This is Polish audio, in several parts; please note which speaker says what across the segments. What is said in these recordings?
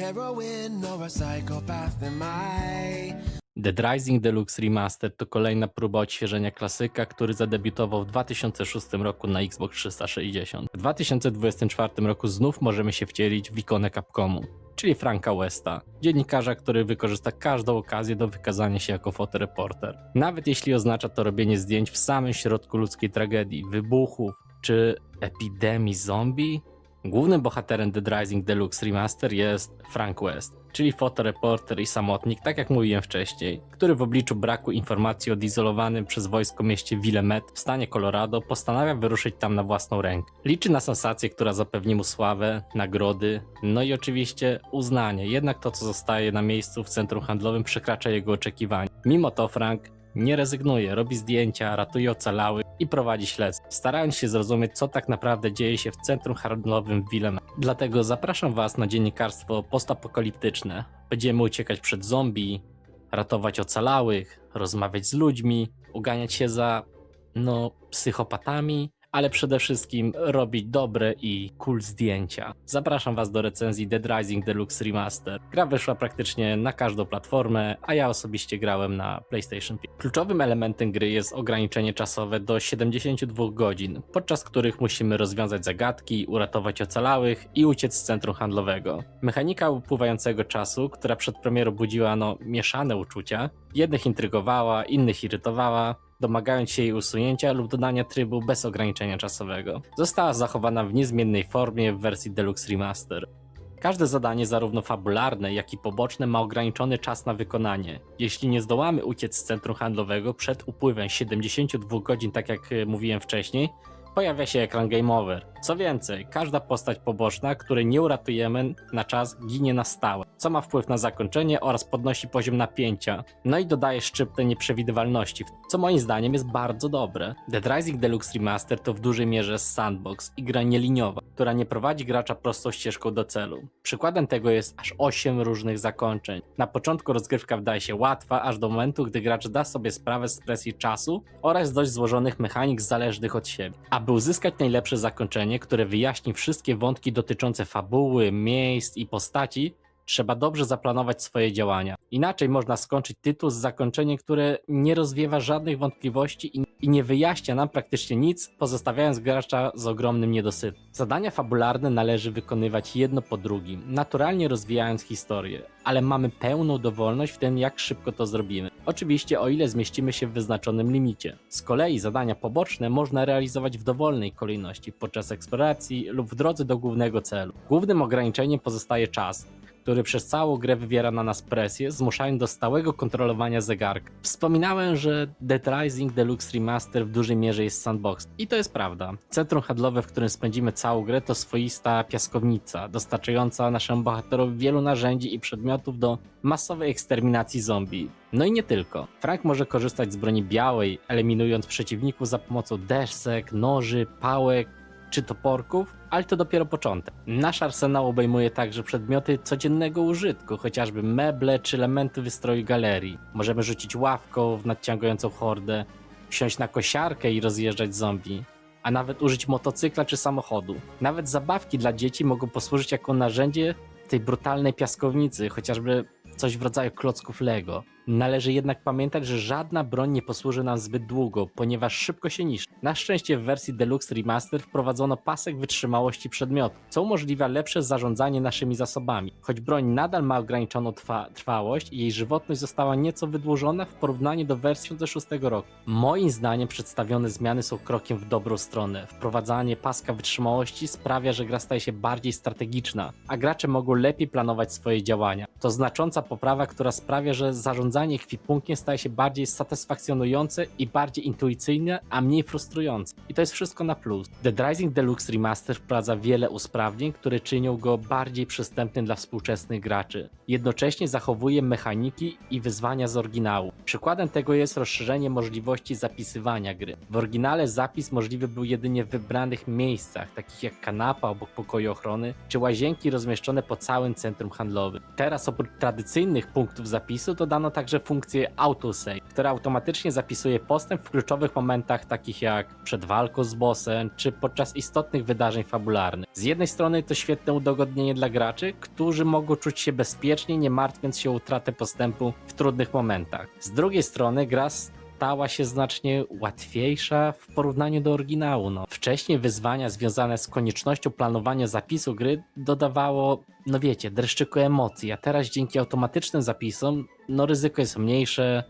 Speaker 1: heroine or a psychopath am I?
Speaker 2: Dead Rising Deluxe Remastered to kolejna próba odświeżenia klasyka, który zadebiutował w 2006 roku na Xbox 360. W 2024 roku znów możemy się wcielić w ikonę Capcomu, czyli Franka Westa, dziennikarza, który wykorzysta każdą okazję do wykazania się jako fotoreporter. Nawet jeśli oznacza to robienie zdjęć w samym środku ludzkiej tragedii, wybuchów czy epidemii zombie. Głównym bohaterem Dead Rising Deluxe Remaster jest Frank West, czyli fotoreporter i samotnik, tak jak mówiłem wcześniej, który w obliczu braku informacji o odizolowanym przez wojsko mieście Willamette w stanie Colorado postanawia wyruszyć tam na własną rękę. Liczy na sensację, która zapewni mu sławę, nagrody, no i oczywiście uznanie, jednak to co zostaje na miejscu w centrum handlowym przekracza jego oczekiwania. Mimo to Frank nie rezygnuje, robi zdjęcia, ratuje ocalałych i prowadzi śledztwo, starając się zrozumieć, co tak naprawdę dzieje się w centrum handlowym w Willamette. Dlatego zapraszam Was na dziennikarstwo postapokaliptyczne. Będziemy uciekać przed zombie, ratować ocalałych, rozmawiać z ludźmi, uganiać się za, psychopatami, ale przede wszystkim robić dobre i cool zdjęcia. Zapraszam Was do recenzji Dead Rising Deluxe Remaster. Gra wyszła praktycznie na każdą platformę, a ja osobiście grałem na PlayStation 5. Kluczowym elementem gry jest ograniczenie czasowe do 72 godzin, podczas których musimy rozwiązać zagadki, uratować ocalałych i uciec z centrum handlowego. Mechanika upływającego czasu, która przed premierą budziła mieszane uczucia, jednych intrygowała, innych irytowała, domagając się jej usunięcia lub dodania trybu bez ograniczenia czasowego. Została zachowana w niezmiennej formie w wersji Deluxe Remaster. Każde zadanie, zarówno fabularne, jak i poboczne, ma ograniczony czas na wykonanie. Jeśli nie zdołamy uciec z centrum handlowego przed upływem 72 godzin, tak jak mówiłem wcześniej, pojawia się ekran Game Over. Co więcej, każda postać poboczna, której nie uratujemy na czas, ginie na stałe, co ma wpływ na zakończenie oraz podnosi poziom napięcia, no i dodaje szczyptę nieprzewidywalności, co moim zdaniem jest bardzo dobre. Dead Rising Deluxe Remaster to w dużej mierze sandbox i gra nieliniowa, która nie prowadzi gracza prostą ścieżką do celu. Przykładem tego jest aż 8 różnych zakończeń. Na początku rozgrywka wydaje się łatwa, aż do momentu, gdy gracz da sobie sprawę z presji czasu oraz dość złożonych mechanik zależnych od siebie. Aby uzyskać najlepsze zakończenie, które wyjaśni wszystkie wątki dotyczące fabuły, miejsc i postaci, trzeba dobrze zaplanować swoje działania. Inaczej można skończyć tytuł z zakończeniem, które nie rozwiewa żadnych wątpliwości i nie wyjaśnia nam praktycznie nic, pozostawiając gracza z ogromnym niedosytem. Zadania fabularne należy wykonywać jedno po drugim, naturalnie rozwijając historię, ale mamy pełną dowolność w tym, jak szybko to zrobimy. Oczywiście o ile zmieścimy się w wyznaczonym limicie. Z kolei zadania poboczne można realizować w dowolnej kolejności, podczas eksploracji lub w drodze do głównego celu. Głównym ograniczeniem pozostaje czas, który przez całą grę wywiera na nas presję, zmuszając do stałego kontrolowania zegarka. Wspominałem, że Dead Rising Deluxe Remaster w dużej mierze jest sandbox. I to jest prawda. Centrum handlowe, w którym spędzimy całą grę, to swoista piaskownica, dostarczająca naszemu bohaterowi wielu narzędzi i przedmiotów do masowej eksterminacji zombie. No i nie tylko. Frank może korzystać z broni białej, eliminując przeciwników za pomocą desek, noży, pałek czy toporków, ale to dopiero początek. Nasz arsenał obejmuje także przedmioty codziennego użytku, chociażby meble czy elementy wystroju galerii. Możemy rzucić ławką w nadciągającą hordę, wsiąść na kosiarkę i rozjeżdżać zombie, a nawet użyć motocykla czy samochodu. Nawet zabawki dla dzieci mogą posłużyć jako narzędzie tej brutalnej piaskownicy, chociażby coś w rodzaju klocków Lego. Należy jednak pamiętać, że żadna broń nie posłuży nam zbyt długo, ponieważ szybko się niszczy. Na szczęście w wersji Deluxe Remaster wprowadzono pasek wytrzymałości przedmiotu, co umożliwia lepsze zarządzanie naszymi zasobami. Choć broń nadal ma ograniczoną trwałość i jej żywotność została nieco wydłużona w porównaniu do wersji 2006 roku. Moim zdaniem przedstawione zmiany są krokiem w dobrą stronę. Wprowadzanie paska wytrzymałości sprawia, że gra staje się bardziej strategiczna, a gracze mogą lepiej planować swoje działania. To znacząca poprawa, która sprawia, że zarządzanie ekwipunkiem staje się bardziej satysfakcjonujące i bardziej intuicyjne, a mniej frustrujące. I to jest wszystko na plus. Dead Rising Deluxe Remaster wprowadza wiele usprawnień, które czynią go bardziej przystępnym dla współczesnych graczy. Jednocześnie zachowuje mechaniki i wyzwania z oryginału. Przykładem tego jest rozszerzenie możliwości zapisywania gry. W oryginale zapis możliwy był jedynie w wybranych miejscach, takich jak kanapa obok pokoju ochrony, czy łazienki rozmieszczone po całym centrum handlowym. Teraz oprócz tradycyjnych punktów zapisu dodano także także funkcję autosave, która automatycznie zapisuje postęp w kluczowych momentach takich jak przed walką z bossem, czy podczas istotnych wydarzeń fabularnych. Z jednej strony to świetne udogodnienie dla graczy, którzy mogą czuć się bezpiecznie, nie martwiąc się o utratę postępu w trudnych momentach. Z drugiej strony gra stała się znacznie łatwiejsza w porównaniu do oryginału. Wcześniej wyzwania związane z koniecznością planowania zapisu gry dodawało, dreszczyku emocji, a teraz dzięki automatycznym zapisom, ryzyko jest mniejsze,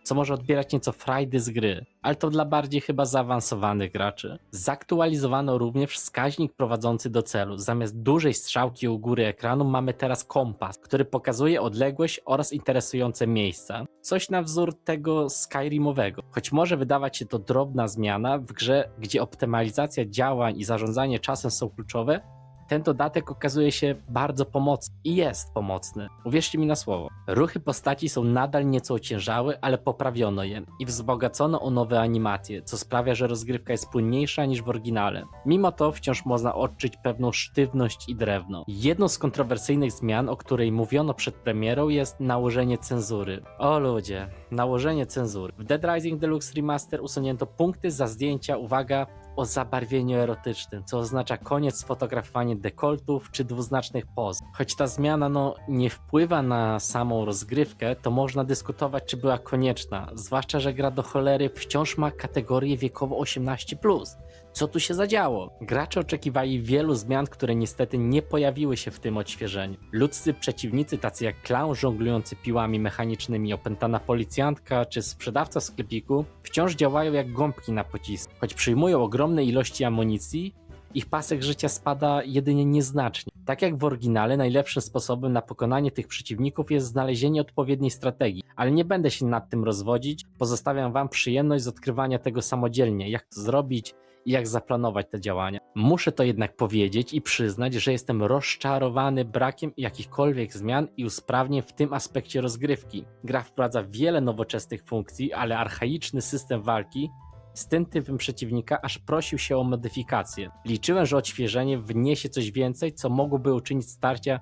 Speaker 2: co może odbierać nieco frajdy z gry, ale to dla bardziej chyba zaawansowanych graczy. Zaktualizowano również wskaźnik prowadzący do celu. Zamiast dużej strzałki u góry ekranu mamy teraz kompas, który pokazuje odległość oraz interesujące miejsca. Coś na wzór tego Skyrimowego. Choć może wydawać się to drobna zmiana, w grze, gdzie optymalizacja działań i zarządzanie czasem są kluczowe, ten dodatek okazuje się bardzo pomocny i jest pomocny. Uwierzcie mi na słowo. Ruchy postaci są nadal nieco ociężałe, ale poprawiono je i wzbogacono o nowe animacje, co sprawia, że rozgrywka jest płynniejsza niż w oryginale. Mimo to wciąż można odczuć pewną sztywność i drewno. Jedną z kontrowersyjnych zmian, o której mówiono przed premierą, jest nałożenie cenzury. O ludzie, nałożenie cenzury. W Dead Rising Deluxe Remaster usunięto punkty za zdjęcia, uwaga, o zabarwieniu erotycznym, co oznacza koniec z fotografowaniem dekoltów czy dwuznacznych poz. Choć ta zmiana nie wpływa na samą rozgrywkę, to można dyskutować, czy była konieczna, zwłaszcza, że gra do cholery wciąż ma kategorię wiekową 18+. Co tu się zadziało? Gracze oczekiwali wielu zmian, które niestety nie pojawiły się w tym odświeżeniu. Ludzcy przeciwnicy, tacy jak klaun żonglujący piłami mechanicznymi, opętana policjantka czy sprzedawca w sklepiku, wciąż działają jak gąbki na pocisku. Choć przyjmują ogromne ilości amunicji, ich pasek życia spada jedynie nieznacznie. Tak jak w oryginale, najlepszym sposobem na pokonanie tych przeciwników jest znalezienie odpowiedniej strategii, ale nie będę się nad tym rozwodzić, pozostawiam wam przyjemność z odkrywania tego samodzielnie, jak to zrobić i jak zaplanować te działania. Muszę to jednak powiedzieć i przyznać, że jestem rozczarowany brakiem jakichkolwiek zmian i usprawnień w tym aspekcie rozgrywki. Gra wprowadza wiele nowoczesnych funkcji, ale archaiczny system walki z tym typem przeciwnika aż prosił się o modyfikację. Liczyłem, że odświeżenie wniesie coś więcej, co mogłoby uczynić starcia,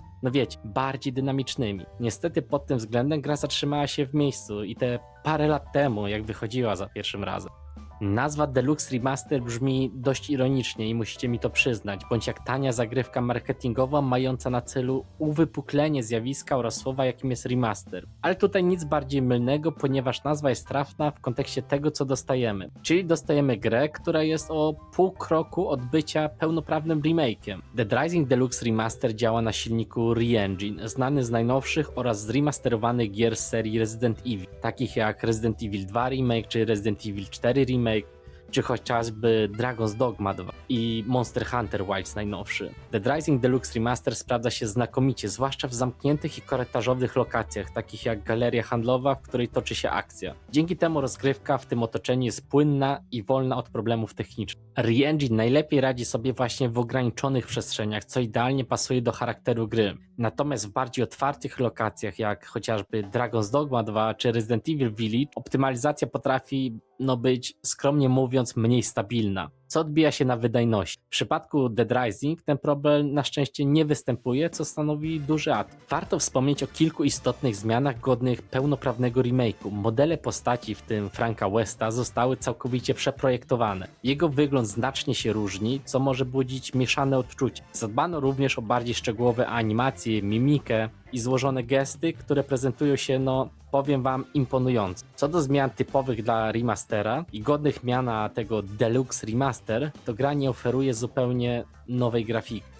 Speaker 2: bardziej dynamicznymi. Niestety pod tym względem gra zatrzymała się w miejscu i te parę lat temu, jak wychodziła za pierwszym razem. Nazwa Deluxe Remaster brzmi dość ironicznie i musicie mi to przyznać, bądź jak tania zagrywka marketingowa mająca na celu uwypuklenie zjawiska oraz słowa, jakim jest remaster. Ale tutaj nic bardziej mylnego, ponieważ nazwa jest trafna w kontekście tego, co dostajemy. Czyli dostajemy grę, która jest o pół kroku od bycia pełnoprawnym remake'iem. Dead Rising Deluxe Remaster działa na silniku Re-Engine, znany z najnowszych oraz zremasterowanych gier z serii Resident Evil, takich jak Resident Evil 2 Remake czy Resident Evil 4 Remake, czy chociażby Dragon's Dogma 2 i Monster Hunter Wilds najnowszy. Dead Rising Deluxe Remaster sprawdza się znakomicie, zwłaszcza w zamkniętych i korytarzowych lokacjach, takich jak galeria handlowa, w której toczy się akcja. Dzięki temu rozgrywka w tym otoczeniu jest płynna i wolna od problemów technicznych. Re-Engine najlepiej radzi sobie właśnie w ograniczonych przestrzeniach, co idealnie pasuje do charakteru gry. Natomiast w bardziej otwartych lokacjach, jak chociażby Dragon's Dogma 2 czy Resident Evil Village, optymalizacja potrafi być, skromnie mówiąc, mniej stabilna, co odbija się na wydajności. W przypadku Dead Rising ten problem na szczęście nie występuje, co stanowi duży atut. Warto wspomnieć o kilku istotnych zmianach godnych pełnoprawnego remake'u. Modele postaci, w tym Franka Westa, zostały całkowicie przeprojektowane. Jego wygląd znacznie się różni, co może budzić mieszane odczucia. Zadbano również o bardziej szczegółowe animacje, mimikę i złożone gesty, które prezentują się, powiem wam, imponująco. Co do zmian typowych dla remastera i godnych miana tego Deluxe Remaster, to gra nie oferuje zupełnie nowej grafiki.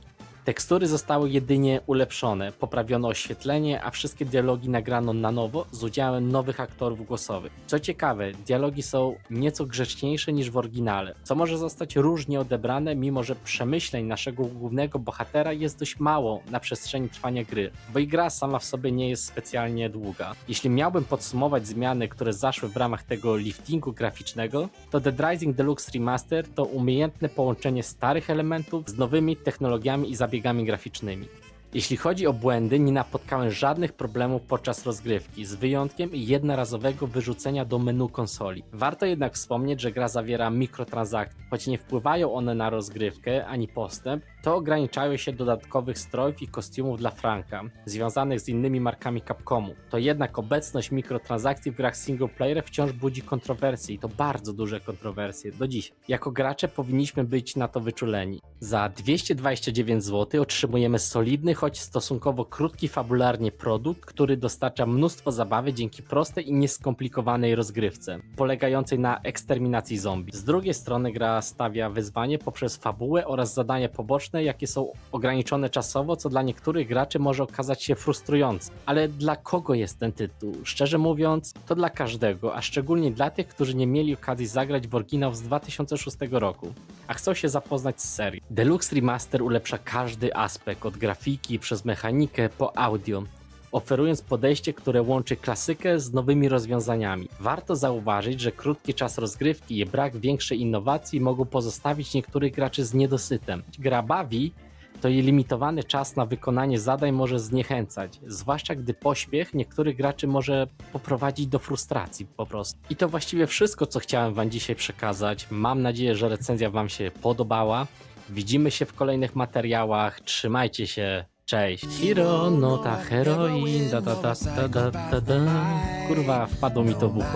Speaker 2: Tekstury zostały jedynie ulepszone, poprawiono oświetlenie, a wszystkie dialogi nagrano na nowo z udziałem nowych aktorów głosowych. Co ciekawe, dialogi są nieco grzeczniejsze niż w oryginale, co może zostać różnie odebrane, mimo że przemyśleń naszego głównego bohatera jest dość mało na przestrzeni trwania gry, bo i gra sama w sobie nie jest specjalnie długa. Jeśli miałbym podsumować zmiany, które zaszły w ramach tego liftingu graficznego, to Dead Rising Deluxe Remaster to umiejętne połączenie starych elementów z nowymi technologiami i zabiegami graficznymi. Jeśli chodzi o błędy, nie napotkałem żadnych problemów podczas rozgrywki, z wyjątkiem jednorazowego wyrzucenia do menu konsoli. Warto jednak wspomnieć, że gra zawiera mikrotransakcje. Choć nie wpływają one na rozgrywkę ani postęp, to ograniczają się dodatkowych strojów i kostiumów dla Franka, związanych z innymi markami Capcomu. To jednak obecność mikrotransakcji w grach single player wciąż budzi kontrowersje i to bardzo duże kontrowersje do dzisiaj. Jako gracze powinniśmy być na to wyczuleni. Za 229 zł otrzymujemy solidny, choć stosunkowo krótki fabularnie produkt, który dostarcza mnóstwo zabawy dzięki prostej i nieskomplikowanej rozgrywce, polegającej na eksterminacji zombie. Z drugiej strony gra stawia wyzwanie poprzez fabułę oraz zadania poboczne, jakie są ograniczone czasowo, co dla niektórych graczy może okazać się frustrujące. Ale dla kogo jest ten tytuł? Szczerze mówiąc, to dla każdego, a szczególnie dla tych, którzy nie mieli okazji zagrać w oryginał z 2006 roku, a chcą się zapoznać z serią. Deluxe Remaster ulepsza każdy aspekt, od grafiki przez mechanikę po audio, oferując podejście, które łączy klasykę z nowymi rozwiązaniami. Warto zauważyć, że krótki czas rozgrywki i brak większej innowacji mogą pozostawić niektórych graczy z niedosytem. Gra bawi, to jej limitowany czas na wykonanie zadań może zniechęcać, zwłaszcza gdy pośpiech niektórych graczy może poprowadzić do frustracji po prostu. I to właściwie wszystko, co chciałem wam dzisiaj przekazać. Mam nadzieję, że recenzja wam się podobała. Widzimy się w kolejnych materiałach. Trzymajcie się. Cześć. Hiro no ta heroin. Kurwa, wpadło mi to w ucho.